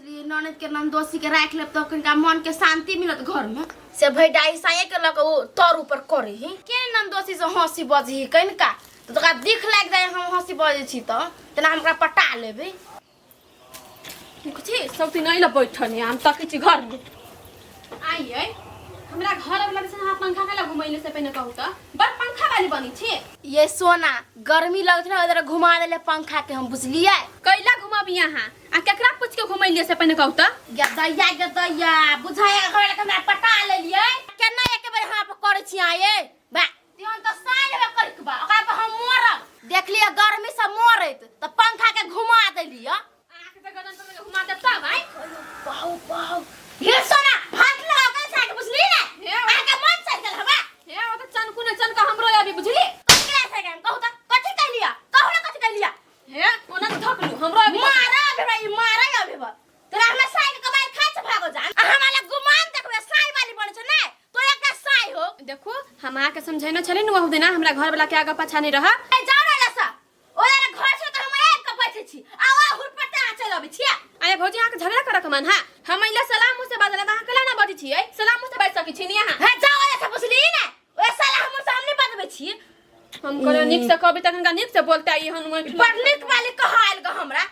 बुझलिए ननद के नाम दोषी के राख लेब तो कनिका मन के शांति मिलत घर में से भैडाई साये के लक वो तर ऊपर करे ही के नाम दोषी से हंसी बजी कनिका तो तोका दिख लाग जाए हम हंसी बजे छी तो तना हमरा पटा लेबे कुछ सब दिन आइला बैठनी हम तकै छी घर में आइए हमरा घर वाला से हाथ पंखा के घुमैले से पहले कहू त बड़ पंखा वाली बनी छी ये सोना गर्मी लगत ना इधर घुमा देले पंखा के हम बुझलिए कैला घुमाबी यहां आ केकरा पूछ के घुमैले से पहले कहू त गदैया बुझाए घर के हमरा पटा लेलिए केना एक बार हां पे करे छी आए बा तिहन त साइड में कर के बा ओकरा पे हम मरब देख लिया गर्मी से मरत त पंखा के घुमा देलिए आके त गदन त घुमा दे त भाई पाऊ पाऊ ये सोना हाथ लगा के साइड बुझली ना आके मन साइकिल हवा हे ओ त चनकु ने चनका हमरो अभी बुझली ककरा से हम कहू त कथि कह लिया कहू ना कथि कह लिया हे ओना धकलू हमरो अभी मारा बे भाई मारा अबे बा तोरा हमरा साइड के बाहर खाच भागो जा हमरा गुमान देखबे साई वाली बन छ नै तो एकटा साई हो देखो हम आके समझाइना छले न ओहु देना हमरा घर वाला के आगे पाछा नहीं रहा जाओ रे लसा ओरे घर से त हम एक के बैठे छी आवा हुरपटा चल अबे छी अरे भौजी आके झगड़ा करक मन हां हम इला सलाम मुंह से बाजला कहां कला ना बजी छी सलाम मुंह से बाज सकी छी नि यहां हे जाओ रे सब बुझली ना ओए साला हम सामने बतबे छी हम करे निक से कभी तक निक से बोलते आई हम पढ़लिक वाली कहाल ग हमरा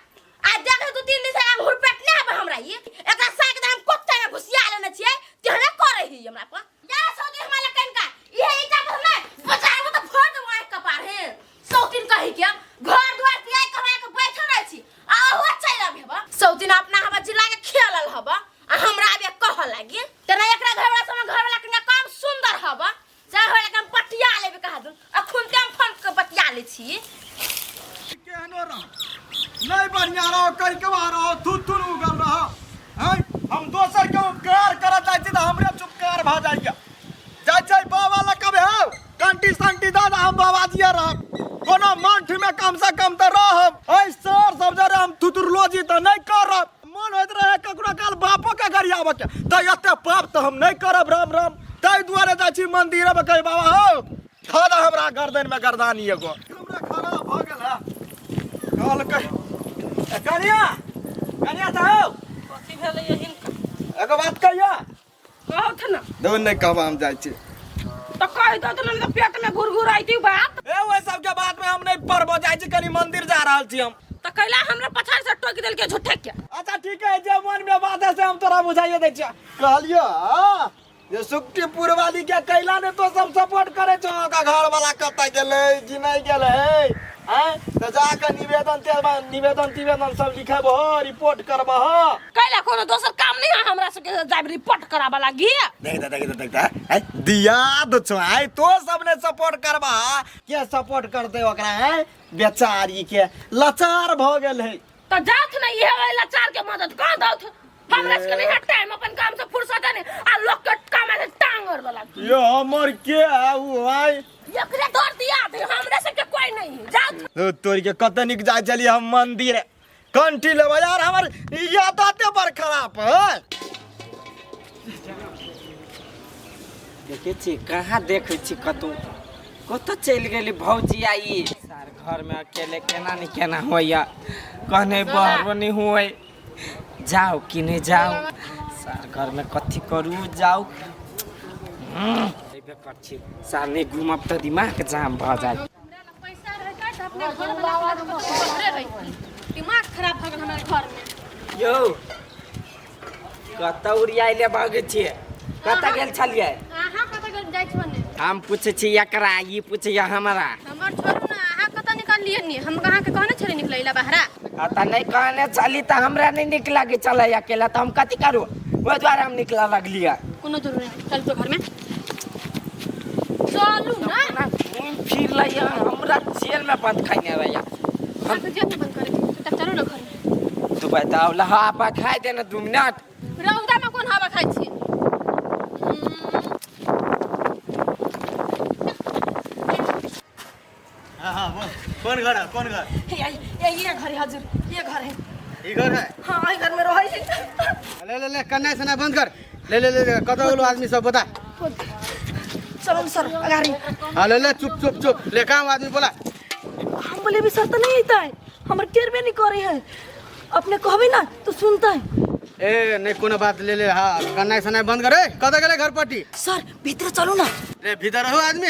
आ देख दू तीन दिन से हम हुरपट नै हबे हमरा ये एकरा साइड के हम कुत्ता में घुसिया लेने छी तेहने करे ही हमरा पर या सौदी हमरा कनका ये ईटा पर मैं बचाए तो फोड़ दे वहां कपार है सौतीन कहि के घर द्वार पियाई कमाए के बैठल रह छी आ हो चल आबे बा सौतीन अपना हवा जिला के खेलल हबा आ हमरा आबे कह लागी तेना एकरा घर वाला समय घर वाला कन्या काम सुंदर हबा चाहे होला के हम पटिया लेबे कहा दू अखुन के हम फोन के बतिया ले छी केहनो रह नहीं बढ़िया रहो कई के रहो थुथुन उगल रहो हैं हम दोसर के उपकार करत जाय छी त हमरे चुपकार भ जाइया जाय छै बाबा ला कबे हो कंटी संटी दादा हम बाबा जिया रह कोनो मंठ में कम से कम त रहब ऐ सर सब जरे हम थुथुरलोजी त नहीं करब मन होत रहे ककरो काल बापो के गरियाबे के त एते पाप त हम नहीं करब राम राम तै दुआरे जाय छी मंदिर में कहि बाबा हो खादा हमरा गर्दन में गर्दानी एगो हमरा खराब भ गेल है कल कहि कनिया त हो कथि भेलै यही एगो बात कहिया कहौ थ न दो नहीं कहब हम जाय छी त कहि द त पेट में घुरघुर आइती बात ए ओए सब के बात में हम नहीं परबो जाय छी कनी मंदिर जा रहल छी हम त कैला हमरा पछाड़ से टोक देल के झूठे के अच्छा ठीक है जे मन में बात है से हम तोरा बुझाइए दै छी कहलियो ये सुक्तिपुर वाली के कैला ने तो सब सपोर्ट करे छो का घर वाला कत गेलै जी नहीं गेलै हैं त जाके निवेदन सब लिखबो रिपोर्ट करबो कैला कोनो दोसर काम नहीं है हमरा से जाब रिपोर्ट कराबा लागी देख है दिया दो छो आई तो सबने सपोर्ट करबा के सपोर्ट करते ओकरा है बेचारी के लाचार भ गेल है त जात नहीं है लाचार के मदद कर दौथ हमरा से नहीं टाइम अपन काम से फुर्सत नहीं आ लोग के काम से टांगर वाला यो हमर के आउ आई एकरे दौड़ दिया दे हमरा से के कोई नहीं जात तोरी के कतनिक जाय चली हम मंदिर कंठी लेबा यार हमर यादाते पर खराब है देखे छी कहाँ देखे छी कतौ कत चल गेली भौजी आई सार घर में अकेले केना नहीं केना होया कहने बहरो नहीं होए जाओ कि नहीं जाओ सार घर में कथी करू जाओ एबे कर छी सार नहीं घुमब त दिमाग जाम भ जाय पैसा रह का त अपने घर वाला दिमाग खराब भ गेल हमर घर में यो कत उड़ियाइले भागे छी कत गेल छलिए अहाँ कत गेल जाय छने हम पूछे छी एकरा ई पूछे हमरा हमर छोरू ना अहाँ कत निकाल लिए नी हम कहां के कहने छले निकलैला बहरा आता नहीं कहने चली त हमरा नहीं निकला के चले अकेला त हम कथि करू ओइ द्वारा हम निकला लगलिया कोनो जरूरी नहीं चल तो घर में चलू ना घूम फिर लिया हमरा जेल में बंद खाने रहिया हम तो जेल में बंद करे तब चलो ना घर में तू बताओ ला हवा खाए दे ना 2 मिनट रौदा में कौन हवा खाई छी हां कौन घर है कौन घर ये घर है हजुर ये घर है ई घर है हां ई घर में रहै छी ले कन्या सना बंद कर ले कत बोलो आदमी सब बता चलो सर अगाड़ी हां ले चुप ले काम आदमी बोला हम बोले भी सर तो नहीं आता है हमारे केयर भी नहीं करे है अपने कहबे ना तो सुनता है ए नहीं कोनो बात ले ले हाँ करना सनाई बंद करे कदा गेले घर पट्टी सर भीतर चलो ना। रे भीतर हो आदमी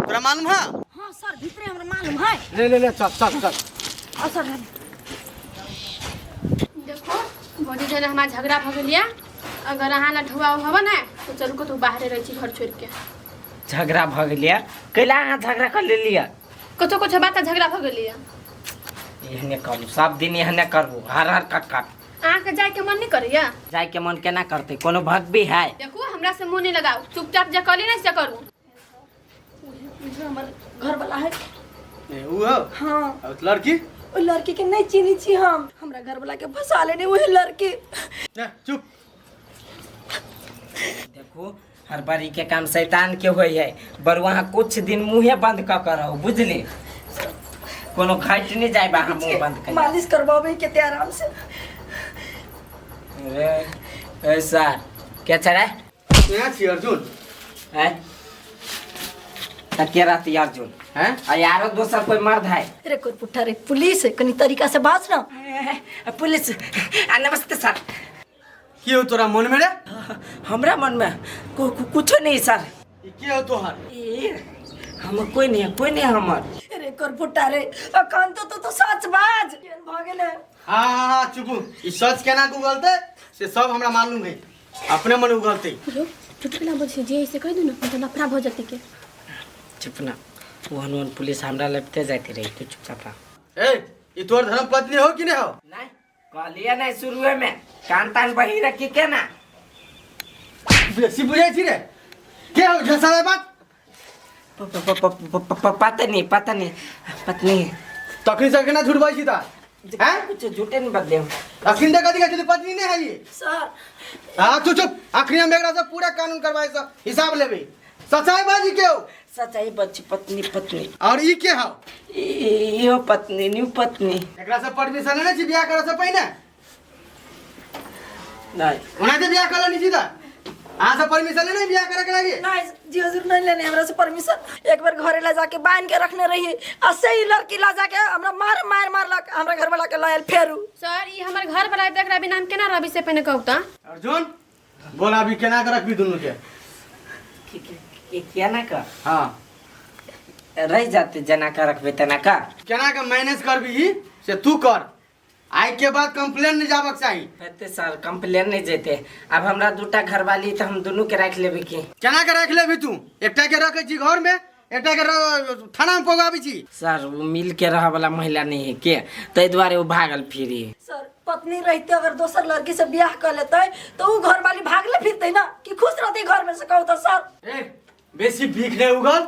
तोरा मालूम है हाँ सर भीतर हमरा मालूम है। ले चल चल चल और सर देखो बड़ी जन हमार झगड़ा भ गेलिया अगर अहाँ ना ढुआ हब ना तो चलू कतौ बाहरे रही छी घर छोड़ के। झगड़ा भ गेलिया कैला अहाँ झगड़ा कर लेलिया कतो कुछ बात झगड़ा भ गेलिया एहने करू सब दिन एहने करू हर हर कट कट अहाँ के जाए के मन नहीं करैया। जाय के मन केना करते कोनो भग भी है देखो हमरा से मुंह नहीं लगाओ चुपचाप जे करी ना से करू। हमर घर वाला है। ए ऊ हो हाँ और लड़की ओ लड़की के नहीं चिन्ही छी हम। हमरा घर वाला के फंसा लेने वही लड़की। ना चुप देखो हर बारी के काम शैतान के होई है बर वहाँ कुछ दिन मुँहे बंद क कर रहो बुझली कोनो घाट नहीं जाए बा हम मुँह बंद कर मालिश करवावे के आराम से। ऐसा क्या चला यहाँ छी अर्जुन है तकिया रहती अर्जुन हैं आ यारो दोसर कोई मर्द है रे कोई पुट्ठा रे पुलिस कनी तरीका से बात ना। पुलिस नमस्ते सर की हो तोरा मन में रे हमरा मन में कुछ नहीं सर ई की हो तोहर हम कोई नहीं हमर रे कोई पुट्ठा रे अखन तो सच बाज भ गेले। हाँ चुप ई सच केना उगलते से सब हमरा मालूम है अपने मन उगलते चुटकी ना बोल जे ऐसे कह दू ना तो नफरा हो जाते के। चुप ना वो हनुमान पुलिस हमरा लगते जाती रही तू चुपचाप रह ए ई तोर धर्म पत्नी हो कि नहीं हो नहीं कहलिए नहीं शुरू में कान तान बही रखी के ना बेसी बुझाई छी रे के हो झसावे बात पता नहीं पत्नी तखनी से केना झूठ बाई छी ता हैं कुछ झूठे नहीं बदले अखिन तक कदी के पत्नी नहीं है ये सर हां तू चुप आखिरी में एकरा से पूरा कानून करवाए से हिसाब लेबे सच्चाई बाजी के हो सच्चाई बच्ची पत्नी और ई के हो यो पत्नी न्यू पत्नी एकरा से परमिशन नहीं छी बियाह करे से पहले नहीं ओना से बियाह करला नहीं छी ता आ से परमिशन नहीं बियाह करे के लागी नहीं जी हजूर नहीं लेने हमरा से परमिशन। एक बार घरे ला जाके बांध के रखने रही आ सही लड़की ला जाके हमरा मार ला हमरा घर वाला के लायल फेरू। सर ई हमर घर वाला देख रहा बिना हम केना रवि से पहले कहता अर्जुन बोला अभी केना कर रखबी दोनों के क्या ना कर हां रह जाते जना का रखबे तना का केना के मैनेज करबी से तू कर आई के बाद कंप्लेन नहीं जाबक चाहिए कहते सर कंप्लेन नहीं जेते अब हमरा दूटा घर वाली तो हम दोनों के रख लेबे की केना के रख लेबी तू एकटा के रखे छी घर में एकटा के थाना में पगाबी छी सर वो मिल के रह वाला महिला नहीं है के तै द्वारे वो भागल फिरी सर पत्नी रहते अगर दोसर लड़की से ब्याह कर लेते तो वो घर वाली भागले फिरते ना कि खुश रहते घर में से कहू तो सर ए बेसी भीख नहीं उगल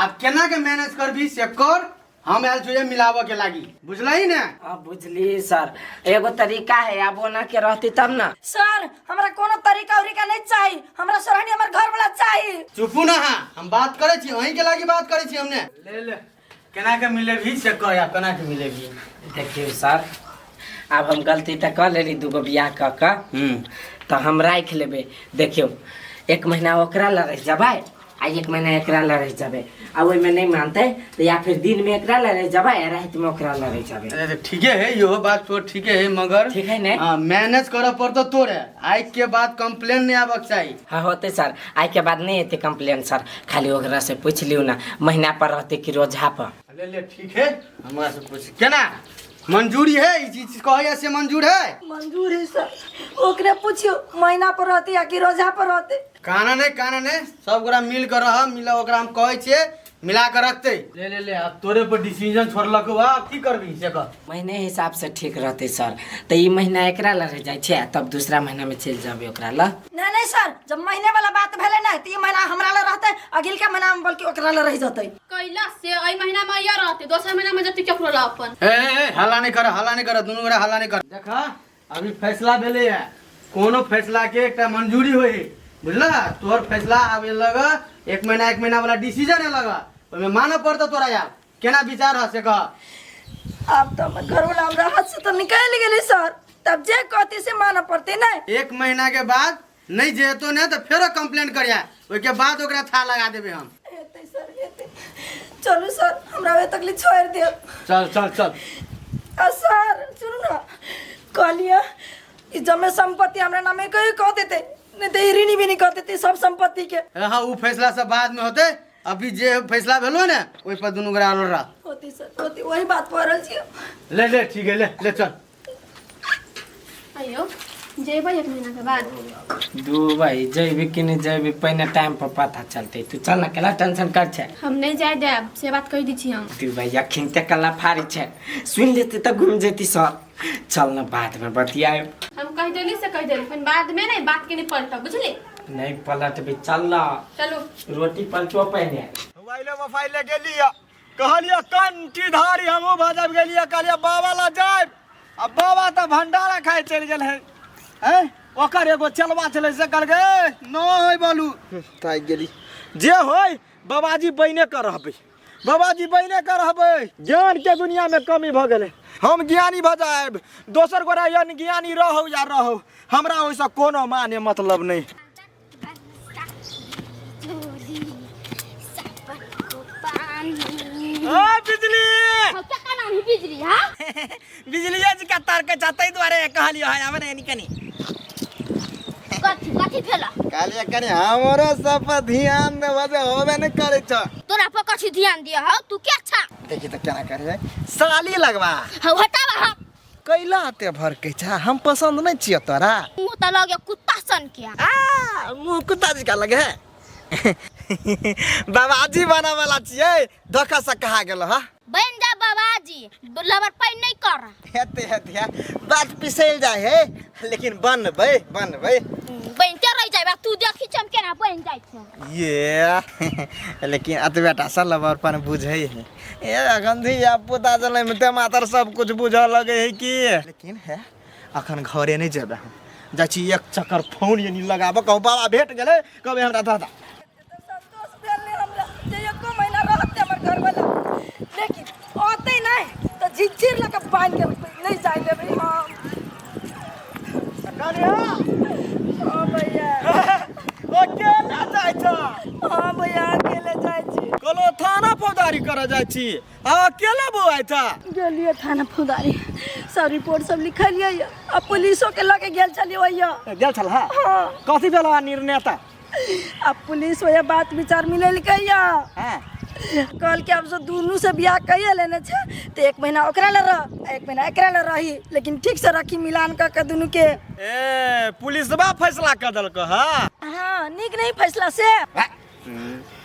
आप केना के मैनेज करबी से कर हम आयल जो मिलावे के लागी बुझलही ना अब बुझली सर एगो तरीका है अब ओना के रहती तब ना सर हमरा कोनो तरीका उरीका नहीं चाहिए। हमरा सोहनी हमर घर वाला चाहिए। चुपू ना हाँ हम बात करे छी वहीं के लागी बात करे छी हमने ले केना के मिलेबी से कह या केना के मिलेबी देखियो सर अब हम गलती तो कर लेली दूगो बियाह क के तो हम राख लेबे देखियो 1 महीना ओकरा ला रह जबै आ 1 महीना एकरा ला रह जबै आ ओइ में नहीं मानते तो या फिर दिन में एकरा ला रह जबै आ रात में ओकरा ला रह जबै अरे ठीक है यो बात तो ठीक है मगर ठीक है ने हां मैनेज करे पड़तो तोरे आई के बाद कंप्लेन नहीं आबक चाहिए। हाँ होते सर आई के बाद नहीं आते कंप्लेन सर खाली ओकरा से पूछ लियो ना महीना पर रहते कि रोजा पर ले ठीक है हमरा से पूछ केना मंजूरी है ई चीज कहया से मंजूर है मंजूर है सर। ओकरे पूछियो महीना पर रहती या कि रोजा पर रहते काना ने सब गोरा मिल कर रह मिला ओकरा हम कहै छे मिला कर रखते ले अब तोरे पर डिसीजन छोड़लक बा की करबी से कह महीने हिसाब से ठीक रहते सर तो ई महीना एकरा ला रह जाय छे तब दूसरा महीना में चल जाबे ओकरा ला नहीं सर जब महीने वाला बात भेले ना तो ये महीना हमरा ला रहते अगिल के महीना में बल्कि ओकरा ला रह जते कैला से एई महीना में या रहते दूसरा महीना में जति केकरो ला अपन ए हल्ला नहीं कर दोनों गोरा हल्ला नहीं कर देखा अभी फैसला भेले है कोनो फैसला के एकटा मंजूरी होई बुझला तोर फैसला आवे लगा 1 महीना वाला डिसीजन है लगा ओमे माने पड़ता तोरा यार केना विचार है से कह अब तो हमर घर वाला हमरा हाथ से तो निकल गेले सर तब जे कहती से माना पड़ते ना 1 महीना के बाद नहीं जेतो ने तो फिर कंप्लेंट करिया ओइ के बाद ओकरा था लगा देबे हम एते सर एते चलो सर हमरा वे तकली छोड़ दे चल सर सुनो ना कहलिया इस जमे संपत्ति हमरा नामे कहीं कह देते, नहीं तो ऋणी भी नहीं कह देते सब संपत्ति के। हाँ वो फैसला सब बाद में होते, अभी जे फैसला भेलो ना वही पर दुनू गोरा आलो रहा। होती सर होती, वही बात पर रहल छियै। ले ले ठीक है, ले ले चल। अयो जेबै 1 महीना के बाद। दू भाई जैबी कि नहीं जैबी पहले टाइम पर पता चलते। तू चल ना, केला टेंशन कर छे। हम नहीं जाए देब से बात कह दी छी हम। तू भाई अखिन ते कला फारी छे, सुन लेते तो घूम जेती सब। चल ना बाद में बतियाए। हम कह देली से कह देली, फिर बाद में नहीं बात के नहीं पड़ता, बुझली? नहीं पलट भी चल ना, चलो रोटी पलटो पहने। मोबाइले मोबाइले गेलिया, कहलिया कंठी धारी हमो भाजब गेलिया, कहलिया बाबा ला जाए। अब बाबा तो भंडारा खाए चल गेल है, हैं? ओकर एगो चलवा चले से कर गए न होय बोलू ताई गेली। जे होय बाबाजी बहिने कर रहबै, बाबाजी बहिने कर रहबै। ज्ञान के दुनिया में कमी भ गेलै, हम ज्ञानी भ जाएब। दोसर गोरा यानी ज्ञानी रहो या रहो, हमरा ओइसे कोनो माने मतलब नहीं। बिजली क्या नाम है बिजली? हाँ बिजली जी का तार के चाहते द्वारे कहलियो है हमने निकनी कथी कथी भेला? कहलिए कनी हमरो सब पर ध्यान देबे जे होबे न करे छ। तोरा पर कथी ध्यान दिया हो? तू क्या अच्छा देखी त केना करे साली लगवा हो हटावा हम कैला ते भर के छ। हम पसंद नहीं छियो तोरा। मुंह त लगे कुत्ता सन के। आ मुंह कुत्ता जी का लगे है। बाबाजी बना वाला छिए, धोखा से कहा गेल ह। बन जा बाबाजी, लवर पाई नहीं कर। हेते हेते बात पिसेल जाए है, लेकिन बनबै बनबै बनते रह जाए। तू देखी चम केना बन जाय छ। ये लेकिन अतबेटा सा लवर पर बुझै है। ए गंधी या पुता चले में ते मातर सब कुछ बुझा लगे है कि। लेकिन है अखन घरे नहीं जेबे हम, जाची एक चक्कर फोन यानी लगाबो, कहू बाबा भेट गेले, कहबे हमरा दादा संतोष भेल नहीं हमरा जे 1 महीना रहते हमर घर वाला, लेकिन ओते नहीं तो झिझिर लगा बांध के नहीं जाए देबै हम। हां भैया ओ केला जाय छ। हां भैया अकेले जाय छी। कलो थाना फौजदारी करे जाय छी, आ अकेले बुआई था। गेलिए थाना फौजदारी, सब रिपोर्ट सब लिखलिए, अब पुलिसो के लगे गेल चलिए भैया। गेल छल हा हाँ कथी भेला निर्णय ता? अब पुलिस वही बात विचार मिले लिखैया, हां कल के अब जो दोनों से बियाह कइए लेने छे, तो 1 महीना ओकरा ले रह, 1 महीना एकरा ले रही, लेकिन ठीक से रखी मिलान का दोनों के। ए पुलिसबा फैसला कर देलक हा। हाँ निक नहीं फैसला से।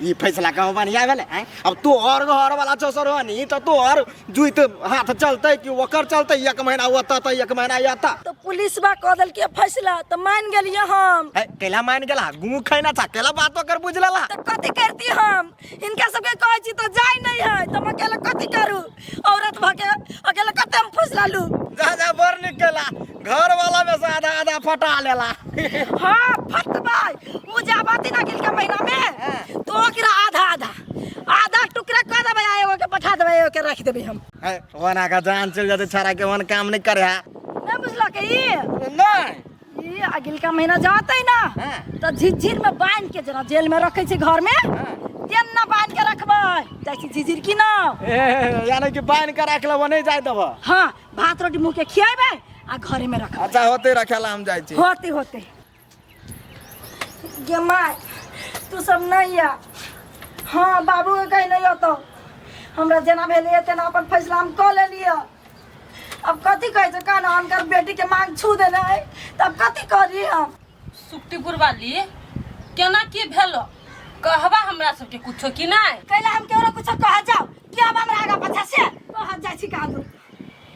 ई फैसला कहूँ बढ़िया भेले हैं। अब तो और घर वाला चौसर हनी तो और जुइत हाथ चलते कि ओकर चलते 1 महीना होता तो 1 महीना आता। तो पुलिस बा कह देल के फैसला तो मान गेलिए हम। केला मान गेला, गू खैना था, केला बात कर बुझला। तो कथी करती हम, इनका सबके कहे छी तो जाय नहीं है, तो मैं अकेले कथी करूं? औरत भके अकेले कते हम फैसला लूं? जा जा बर निकला, घर वाला में से आधा आधा फटा लेला। हाँ फटबाई वो जाबाती ना गिल के महीना में, तो ओकरा आधा आधा आधा टुकड़ा कर देबै, एगो के पठा देबै, एगो के रख देबै हम। वना का जान चल जाते छाड़ा के वन काम नहीं करे है। नहीं बुझला के ई नहीं ये अगिल का महीना जाते ना, तो झिझिर में बांध के जना जेल में रखे छी घर में, तेन ना बांध के रखबै जैसे झिझिर की ना। यानी कि बांध के रख ले, वो नहीं जाए देबो। हाँ भात रोटी मुंह के खियाबै आ घरे में रख। अच्छा होते रखेला हम जाय छी। होते होते गे माय तू सब नहीं या। हाँ बाबू के कहीं नहीं होतो, हमरा जना भेलिए तेना अपन फैसला हम कऽ लेलिए। अब कथी कहै छै काना हुनकर बेटी के मांग छू देले है, तब कथी करी हम? सुक्तिपुर वाली केना की भेलो कहबा हमरा सबके कुछो कि नहीं? कैला हम केरो कुछ कह जाओ क्या हमरा आगा पछा से कह जाय छी कादू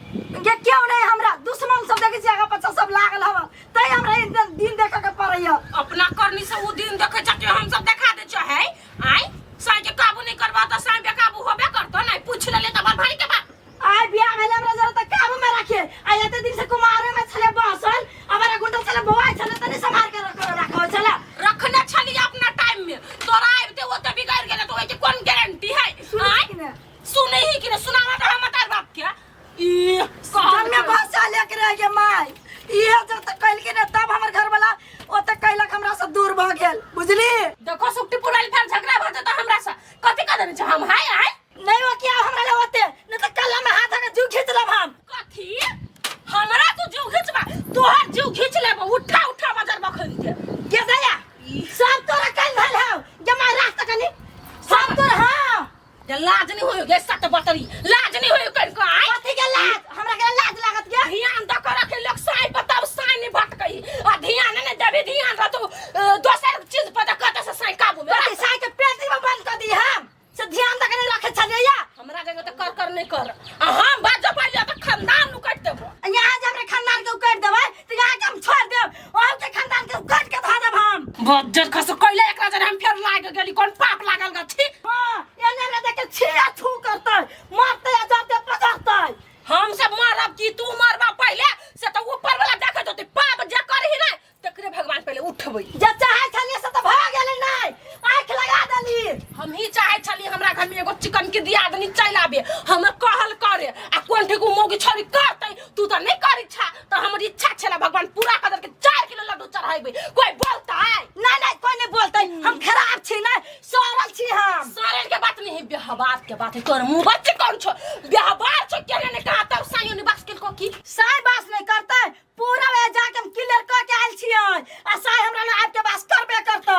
ये क्यों नहीं? हमरा दुश्मन सब देखे छी आगा पछा सब लागल हवा, तै हमरा दिन देखे के पड़ैया। अपना करनी से वो दिन देखे छ कि हम सब देखा दे छ है। आई साई के काबू नहीं करबा त साई पे काबू होबे करतो नहीं, पूछ ले त भाई के बात। आय बियाह भेले हमरा जरा त काबू में रखे, आय एते दिन से कुमारे में छले बसल, हमारा गुंडा छले बोआई छले तनी संभाल के रखो छले। रखने छली अपना टाइम में, तोरा आइबते वो त बिगाड़ गेले तो ओके कोन गारंटी है? आई सुने ही कि सुनावा त हम तार बाप के ई कहन में बस चाले के रह के माय, ये जब तक कल के होई आ ध्यान ने देबे ध्यान रह तो दोसर चीज पर कत से साई काबू में तोरी साई के पेट में बंद कर दी हम से ध्यान तक नहीं रखे छलिया हमरा के तो कर नहीं कर आ हम बात जब पहले तो खानदान नु काट देबो यहाँ जे हमरे खानदान के उकट देबै तो यहाँ के हम छोड़ देब और के खानदान के उकट के धा देब हम बज्जर खस कइले एकरा जरे हम फेर लाग गेली कोन पाप लागल ग छी हां एने ने देख छिया छू करतै मारते या जाते पकड़तै हम सब मारब की तू मारबा पहले से तो ऊपर वाला देखे तो पाप जे करही ना तकरे भगवान पहले उठबै जे चाहे छलिए से तो भाग गेलै नहीं आंख लगा देली हम ही चाहे छली हमरा घर में एगो चिकन के दिया आदमी चल आबे हम कहल करे आ कोन ठेकू मोगी छोरी करतै तू तो नहीं कर इच्छा तो हमर इच्छा छला भगवान पूरा कर के 4 किलो लड्डू चढ़ाइबे कोई बोलता है नहीं कोई नहीं बोलतै हम खराब छी नहीं सरल छी हम सरल के बात नहीं व्यवहार के बात है तोर मुंह बच्चे कौन छो व्यवहार छो केने ने कहा तब सायो ने बास के को की साई बास नहीं करतै पूरा वे जाके हम क्लियर क के आइल छियै आ साई हमरा ल आब के बास करबे करतै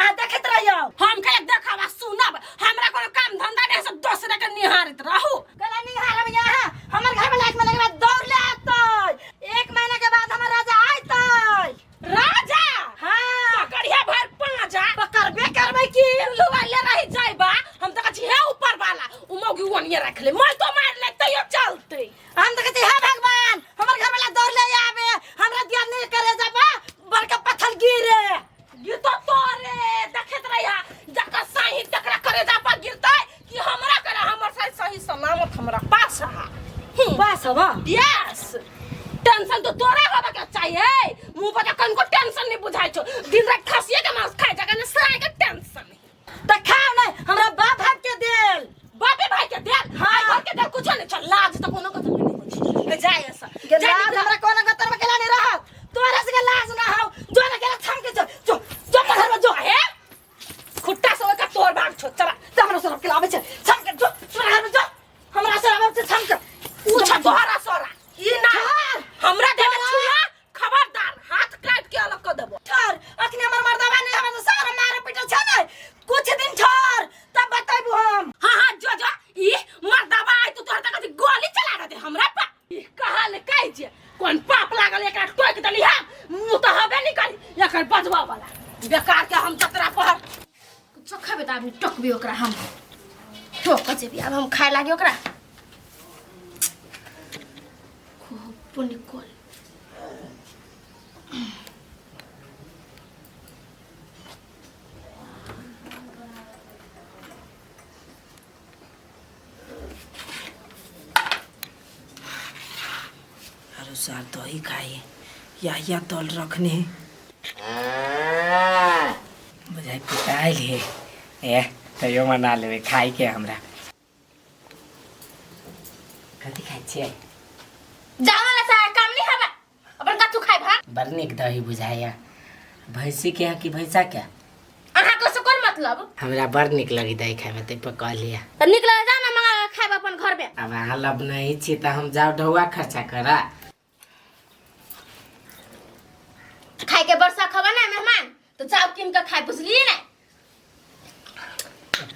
आ देखत रहियो हम के देखावा सुनब हमरा कोनो काम धंधा नहीं सब दूसरे के निहारत रहू कला निहारब यहाँ हमर घर में लाइट में लगे दौड़ ले आतै 1 महीना के बाद हमर राजा आइतै राजा हां पकड़िया भर पाजा पकड़बे करबै की लुवाइले रही जाइबा हम त कछि हे ऊपर वाला उ मोगी ओनिए रख ले मैं तो मार ले तइयो चलते हम तो कहते हैं भगवान हमर घर वाला दौड़ ले आवे हमरा दिया नहीं करे जाबा बड़का पत्थर गिरे ये तो तोरे देखत रहिया जका सही तकरा करे जा पर गिरतै कि हमरा करे हमर सही सलामत हमरा पास है बस हवा यस टेंशन तो तोरा होबे के चाहिए मुंह पर कन को टेंशन नहीं बुझाइ छो दिन रात खसिए के मांस खाइ जका ने साय के टेंशन त खाओ नहीं हमरा बाप भाग के देल बापे भाई के देल हाँ। घर के देल कुछ नहीं छ लाज त कोनो कत नहीं होछि जाय ऐसा के लाज हमरा कोनो गतर में केला नहीं रहत तोरा से लाज ना हो जो ना केला थम के जो घर में जो है खुट्टा से का तोर भाग छो चला हमरा सब के लावे छे थम के जो घर में जो हमरा से आवे छे थम के पूछा तोहरा सोरा ई ना हमरा देले छुआ खबरदार हाथ काट के अलग कर देबो ठहर अखनी हमर मर्दावा नहीं हमरा तो सारा मारे पीटे छ नहीं कुछ दिन ठहर तब बताइबू हम हां जो ई मर्दाबा आई तो तोहर तक गोली चला दे हमरा पर ई कहा ले काई जे कोन पाप लागल एकरा टोक देली है मुंह तो हबे नहीं करी एकर बजवा वाला बेकार के हम जतरा पर कुछ खबे त आदमी टोकबे ओकरा हम ठोक जे भी अब हम खाए लागे ओकरा पुनी कोल अनुसार दही खाए या तल रखने बुझाइ पिटाइल है ए तैयो मना लेबे खाइ के हमरा कथी खाइ छियै जावला सा काम नहीं हबा अपन का तू खाइ भा बड़ नीक दही बुझाइया भैंसी के यहाँ की भैंसा के अहा को से कोन मतलब हमरा बड़ नीक लगी दही खाए में ते पका लिया त निकल जा ना मंगा के खाइब अपन घर में अब अहाँ लब नहीं छी त हम जाओ ढौआ खर्चा करा खाइ के वर्षा खबा ना मेहमान तो जाओ किन के खाइ बुझली ना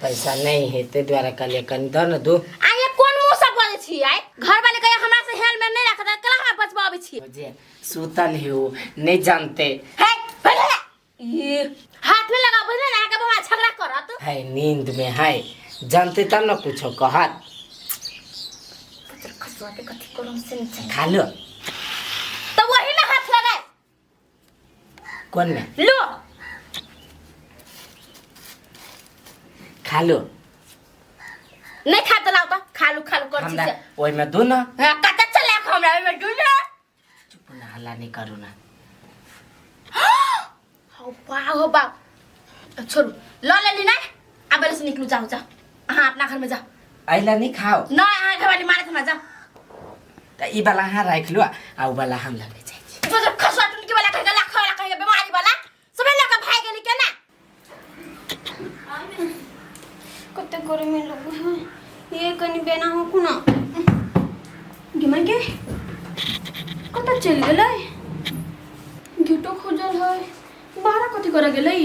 पैसा नहीं है ते द्वारा कल कन द न दो आ ये कोन मुंह से बोले छी आई घर वाले कहे हमरा से हेलमेट नहीं रखता कला हम बचबावे छी मुझे सूतल हो नहीं जानते है पहले ये हाथ में लगा बुझले ना के बवा झगड़ा करत है नींद में है जानते तब न कुछो कहत पत्थर खसवा के कथी करम से नहीं खा लो तो वही ना हाथ लगाए कौन में लो खा लो नहीं खाता लाओ तो खालू कर हमरा छी ओइ में दो न हां कत चले हमरा में दुना चुप ना हल्ला नहीं करू ना हो बा छोड़ू लो ले ली ना अब से निकलू जाओ हां अपना घर में जाओ आइला नहीं खाओ ना हां घर वाली मारे थमा जाओ त ई वाला हां राख लो आ उ वाला हम लगे जाई तो जब खसवा टुन के वाला कहे लाख वाला कहे बीमारी वाला सब लोग भाई गेली के ना कते गरमी लगो ये कनी बेना हो कुना गिमन के कत चल गेलै घिटो खोजल है बाहर कथी करे गेलै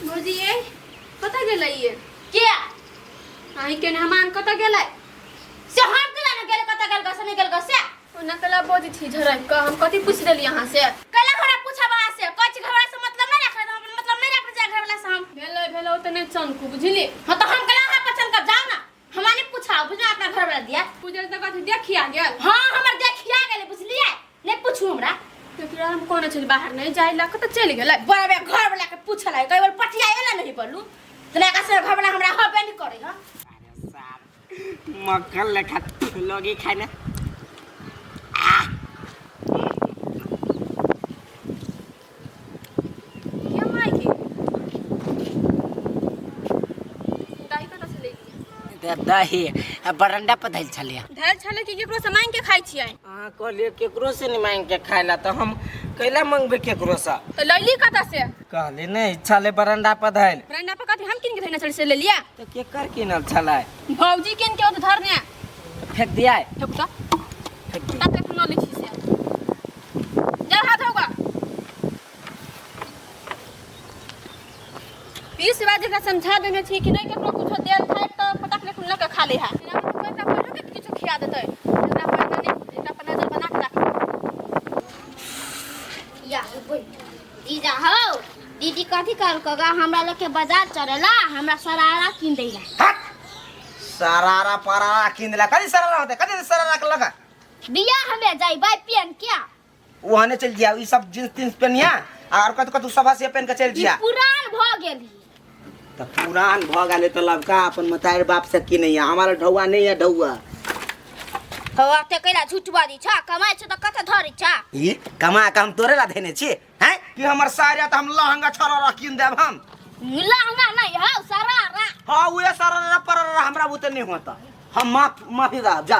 भौजी ये कत गेलै ये के आई के हमान कत गेलै से हम के ना गेल कत गेल से नहीं गेल से ओना कला बोझ थी झरक का हम कथी पूछ देली यहां से कैला हमरा पूछा वहां से कछ घरवाला से मतलब नहीं रख हम मतलब नहीं रख जा घरवाला से हम भेलो त नहीं चनकू बुझली हां तो हम कैला हां पचन कर जाओ ना हमाने पूछा बुझना अपना घरवाला दिया पूजल त कथी देखिया गेल हां हमर देखिया गेले बुझलिए नहीं पूछू हमरा तो फिर हम कोना चल बाहर नहीं जाई ला त चल गेलै बड़ा बे घरवाला के पूछला कई बार पटियाएला नहीं बोलू तना का से घरवाला हमरा हबे नहीं करे हां मक्खन लेखा लोगी खाने के माई की दाई कत से ले दही बरंडा पर धैल छलिया धैल छले कि केकरो से मांग के खाई छियै अहाँ कहलिए केकरो से नहीं मांग के खाइला तो हम कैला मांगबे केकरो से तो लैली कत से कहली नहीं छले बरंडा पर धैल ब्रांडा पर कथी हम किन के धैना चल से ले लिया तो केकर किनल छलै भौजी किन के उधर ने फेंक दिया ठकुता फेंक दिया तात के नॉलेज से जा हाथ होगा 20 बार जकरा समझा देने छी कि नहीं केकरो कुछ देल खाए तो पटक ले खुल्ला के खा ले है एकरा पर के किछु खिया देतै एकरा पर नहीं एकरा पर नजर बना के राख या दीदा हो दीदी कथी कर कगा हमरा लोग के बाजार चलेला हमरा सरारा किन देला सरारा परारा किनला कदी सरारा होते कदी सरारा के लगा बिया हमें जाई बाय पेन क्या वहां चल जिया ई सब जींस तींस पहनिया और कत सभा से पहन के चल जिया पुरान भ गेली तो पुरान भ गेले तो लबका अपन मतार बाप से की नहीं है हमारा ढौआ नहीं है ढौआ हवा ते कैला झूठबाजी छा कमाई छ त कते धरी छा ई कमा के हम तोरे ला देने छी हैं कि हमर सारिया त हम लहंगा छरारा किन देब हम लहंगा नहीं हो सरारा हां उहे सरारा परारा हमरा बुते नहीं होता हम माफी रह जा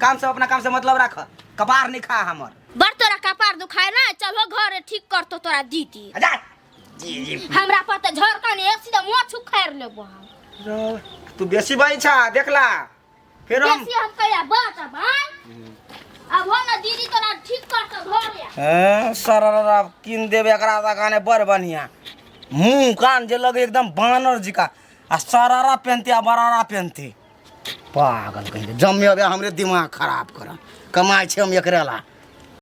काम से अपना काम से मतलब रख कबार नहीं खा हमर बर तोरा कपार दुखाए ना चलो घर ठीक कर तो तोरा दीदी जा जी जी हमरा पर त झरका ने एक सीधा मुंह छुखार लेबो हम तू बेसी बाई छा देखला फिर हम बेसी हम कया बात भाई अब हो ना दीदी तोरा ठीक कर तो घर या हां सरारा किन देबे एकरा गाने बड़ बढ़िया मुंह कान जे लगे एकदम बानर जी का आ सरारा पहनते आ बरारा पहनते पागल कहीं जम्मे हमरे दिमाग खराब कर कमाई छे हम एकरा ला